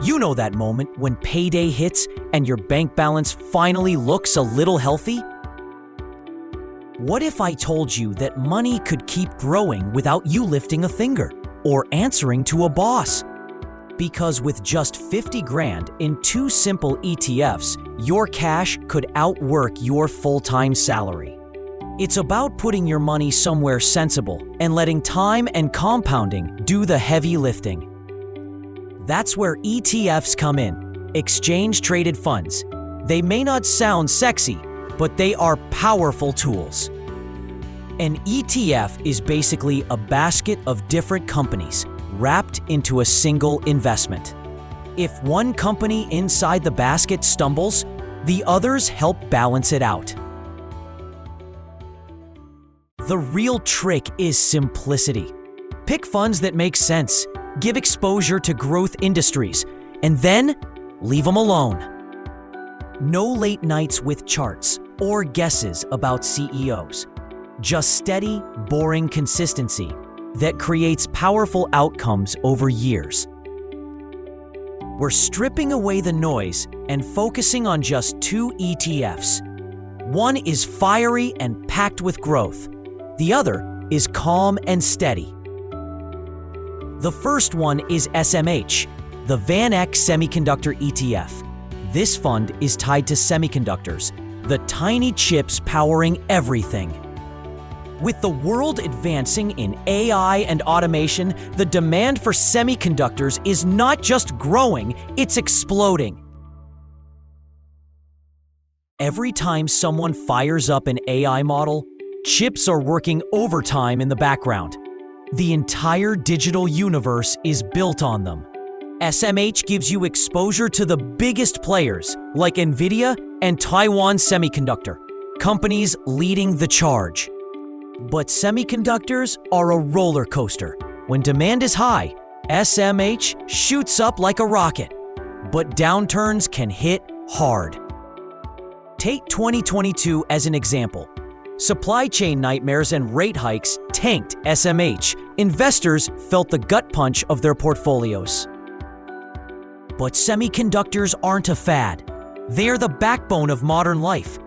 You know that moment when payday hits and your bank balance finally looks a little healthy? What if I told you that money could keep growing without you lifting a finger or answering to a boss? Because with just 50 grand in 2 simple ETFs, your cash could outwork your full-time salary. It's about putting your money somewhere sensible and letting time and compounding do the heavy lifting. That's where ETFs come in, exchange-traded funds. They may not sound sexy, but they are powerful tools. An ETF is basically a basket of different companies wrapped into a single investment. If one company inside the basket stumbles, the others help balance it out. The real trick is simplicity. Pick funds that make sense, give exposure to growth industries, and then leave them alone. No late nights with charts or guesses about CEOs. Just steady, boring consistency that creates powerful outcomes over years. We're stripping away the noise and focusing on just 2 ETFs. One is fiery and packed with growth. The other is calm and steady. The first one is SMH, the VanEck Semiconductor ETF. This fund is tied to semiconductors, the tiny chips powering everything. With the world advancing in AI and automation, the demand for semiconductors is not just growing, it's exploding. Every time someone fires up an AI model, chips are working overtime in the background. The entire digital universe is built on them. SMH gives you exposure to the biggest players like NVIDIA and Taiwan Semiconductor, companies leading the charge. But semiconductors are a roller coaster. When demand is high, SMH shoots up like a rocket. But downturns can hit hard. Take 2022 as an example. Supply chain nightmares and rate hikes tanked SMH. Investors felt the gut punch of their portfolios. But semiconductors aren't a fad. They are the backbone of modern life.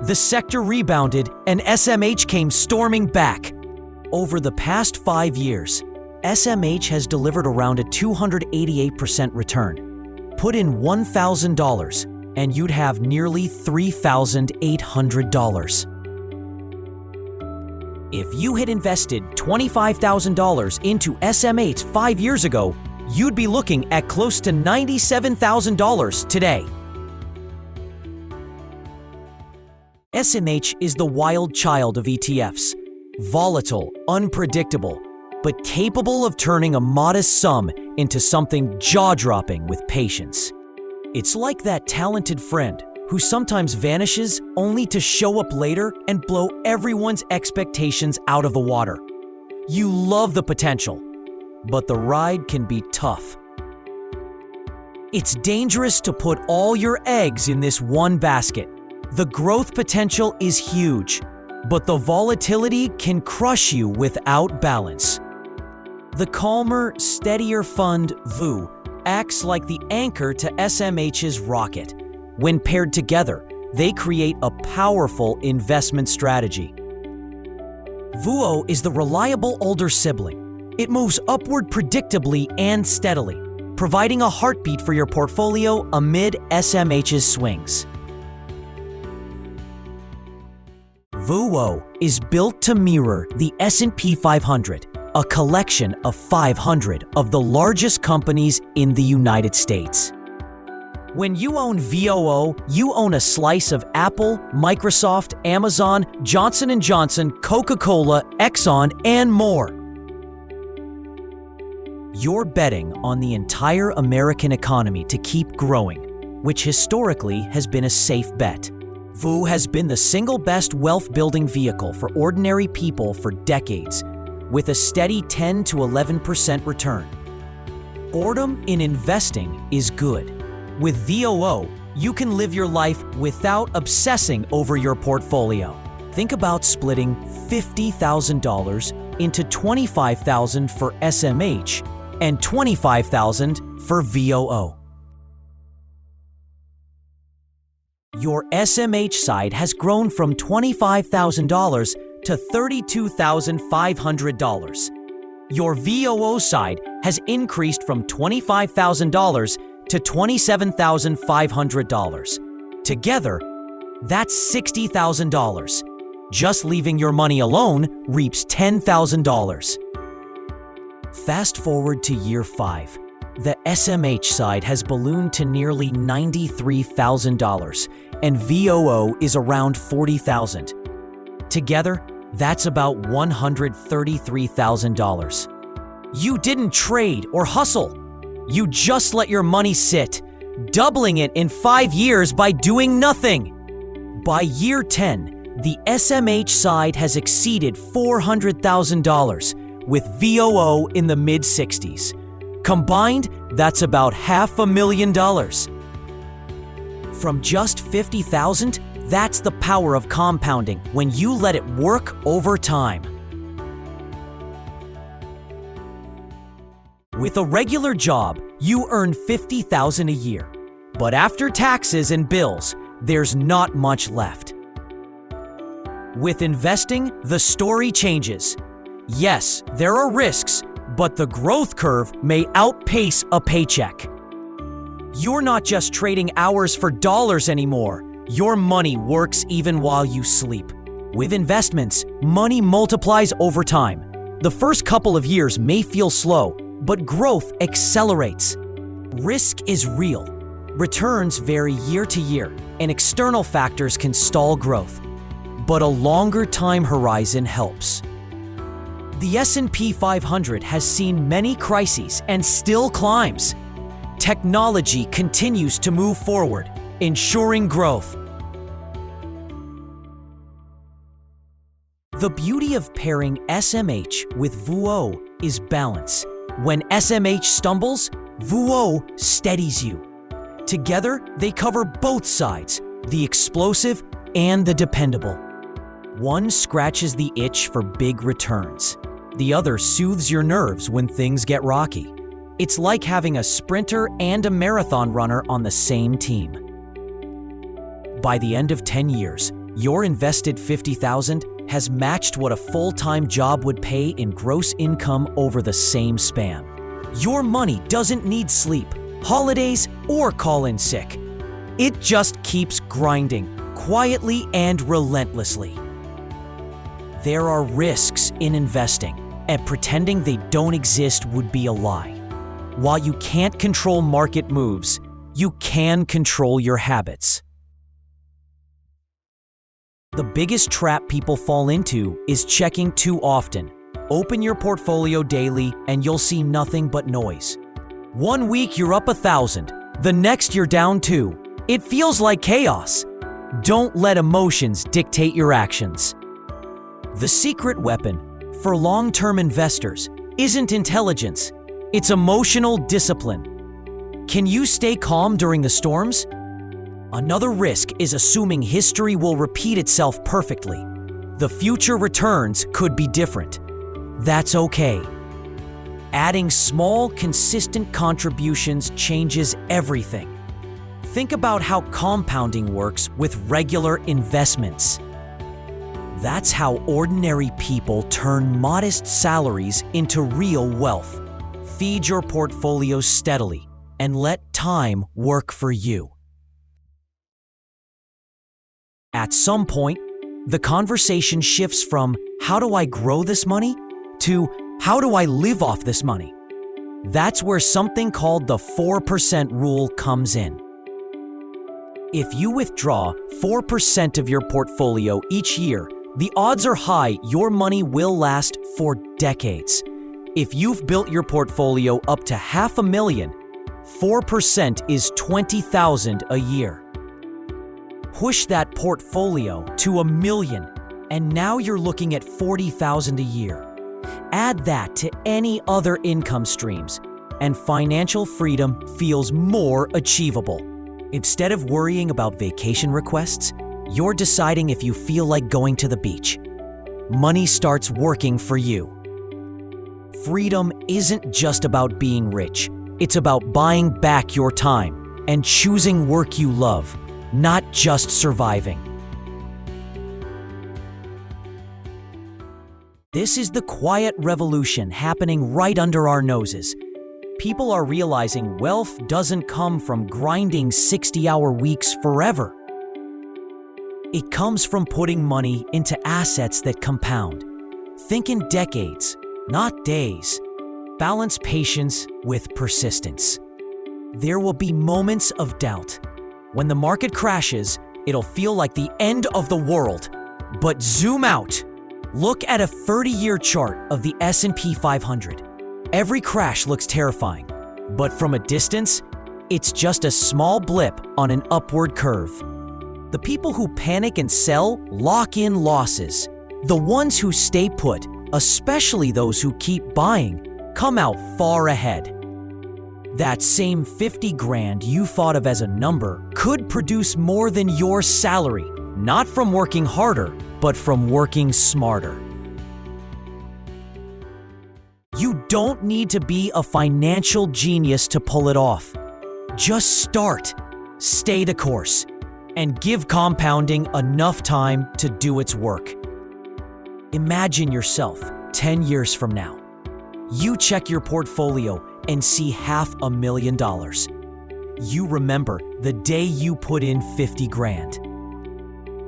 The sector rebounded and SMH came storming back. Over the past 5 years, SMH has delivered around a 288% return. Put in $1,000 and you'd have nearly $3,800. If you had invested $25,000 into SMH 5 years ago, you'd be looking at close to $97,000 today. SMH is the wild child of ETFs, volatile, unpredictable, but capable of turning a modest sum into something jaw-dropping with patience. It's like that talented friend who sometimes vanishes only to show up later and blow everyone's expectations out of the water. You love the potential, but the ride can be tough. It's dangerous to put all your eggs in this one basket. The growth potential is huge, but the volatility can crush you without balance. The calmer, steadier fund, VU, acts like the anchor to SMH's rocket. When paired together, they create a powerful investment strategy. VUO is the reliable older sibling. It moves upward predictably and steadily, providing a heartbeat for your portfolio amid SMH's swings. VUO is built to mirror the S&P 500, a collection of 500 of the largest companies in the United States. When you own VOO, you own a slice of Apple, Microsoft, Amazon, Johnson & Johnson, Coca-Cola, Exxon, and more. You're betting on the entire American economy to keep growing, which historically has been a safe bet. VU has been the single best wealth-building vehicle for ordinary people for decades, with a steady 10 to 11% return. Boredom in investing is good. With VOO, you can live your life without obsessing over your portfolio. Think about splitting $50,000 into $25,000 for SMH and $25,000 for VOO. Your SMH side has grown from $25,000 to $32,500. Your VOO side has increased from $25,000 to $27,500. Together, that's $60,000. Just leaving your money alone reaps $10,000. Fast forward to year 5. The SMH side has ballooned to nearly $93,000, and VOO is around $40,000. Together, that's about $133,000. You didn't trade or hustle. You just let your money sit, doubling it in 5 years by doing nothing. By year 10, the SMH side has exceeded $400,000, with VOO in the mid-60s. Combined, that's about $500,000. From just $50,000, that's the power of compounding when you let it work over time. With a regular job, you earn $50,000 a year. But after taxes and bills, there's not much left. With investing, the story changes. Yes, there are risks, but the growth curve may outpace a paycheck. You're not just trading hours for dollars anymore. Your money works even while you sleep. With investments, money multiplies over time. The first couple of years may feel slow, but growth accelerates. Risk is real. Returns vary year to year, and external factors can stall growth. But a longer time horizon helps. The S&P 500 has seen many crises and still climbs. Technology continues to move forward, ensuring growth. The beauty of pairing SMH with VOO is balance. When SMH stumbles, VOO steadies you. Together, they cover both sides, the explosive and the dependable. One scratches the itch for big returns. The other soothes your nerves when things get rocky. It's like having a sprinter and a marathon runner on the same team. By the end of 10 years, your invested $50,000 has matched what a full-time job would pay in gross income over the same span. Your money doesn't need sleep, holidays, or call-in sick. It just keeps grinding, quietly and relentlessly. There are risks in investing, and pretending they don't exist would be a lie. While you can't control market moves, you can control your habits. The biggest trap people fall into is checking too often. Open your portfolio daily and you'll see nothing but noise. One week you're up 1,000, the next you're down 2. It feels like chaos. Don't let emotions dictate your actions. The secret weapon for long-term investors isn't intelligence, it's emotional discipline. Can you stay calm during the storms? Another risk is assuming history will repeat itself perfectly. The future returns could be different. That's okay. Adding small, consistent contributions changes everything. Think about how compounding works with regular investments. That's how ordinary people turn modest salaries into real wealth. Feed your portfolio steadily and let time work for you. At some point, the conversation shifts from how do I grow this money to how do I live off this money? That's where something called the 4% rule comes in. If you withdraw 4% of your portfolio each year, the odds are high your money will last for decades. If you've built your portfolio up to $500,000, 4% is $20,000 a year. Push that portfolio to $1 million, and now you're looking at $40,000 a year. Add that to any other income streams, and financial freedom feels more achievable. Instead of worrying about vacation requests, you're deciding if you feel like going to the beach. Money starts working for you. Freedom isn't just about being rich. It's about buying back your time and choosing work you love. not just surviving. This is the quiet revolution happening right under our noses. People are realizing wealth doesn't come from grinding 60-hour weeks forever. It comes from putting money into assets that compound. Think in decades, not days. Balance patience with persistence. There will be moments of doubt. When the market crashes, it'll feel like the end of the world. But zoom out. Look at a 30-year chart of the S&P 500. Every crash looks terrifying, but from a distance, it's just a small blip on an upward curve. The people who panic and sell lock in losses. The ones who stay put, especially those who keep buying, come out far ahead. That same 50 grand you thought of as a number could produce more than your salary, not from working harder, but from working smarter. You don't need to be a financial genius to pull it off. Just start, stay the course, and give compounding enough time to do its work. Imagine yourself 10 years from now. You check your portfolio and see $500,000. You remember the day you put in 50 grand.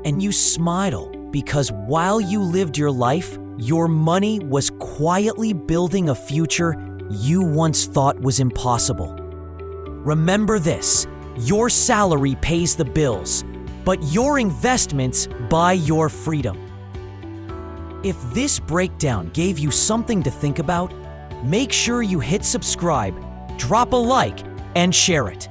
And you smile because while you lived your life, your money was quietly building a future you once thought was impossible. Remember this, your salary pays the bills, but your investments buy your freedom. If this breakdown gave you something to think about, make sure you hit subscribe, drop a like, and share it.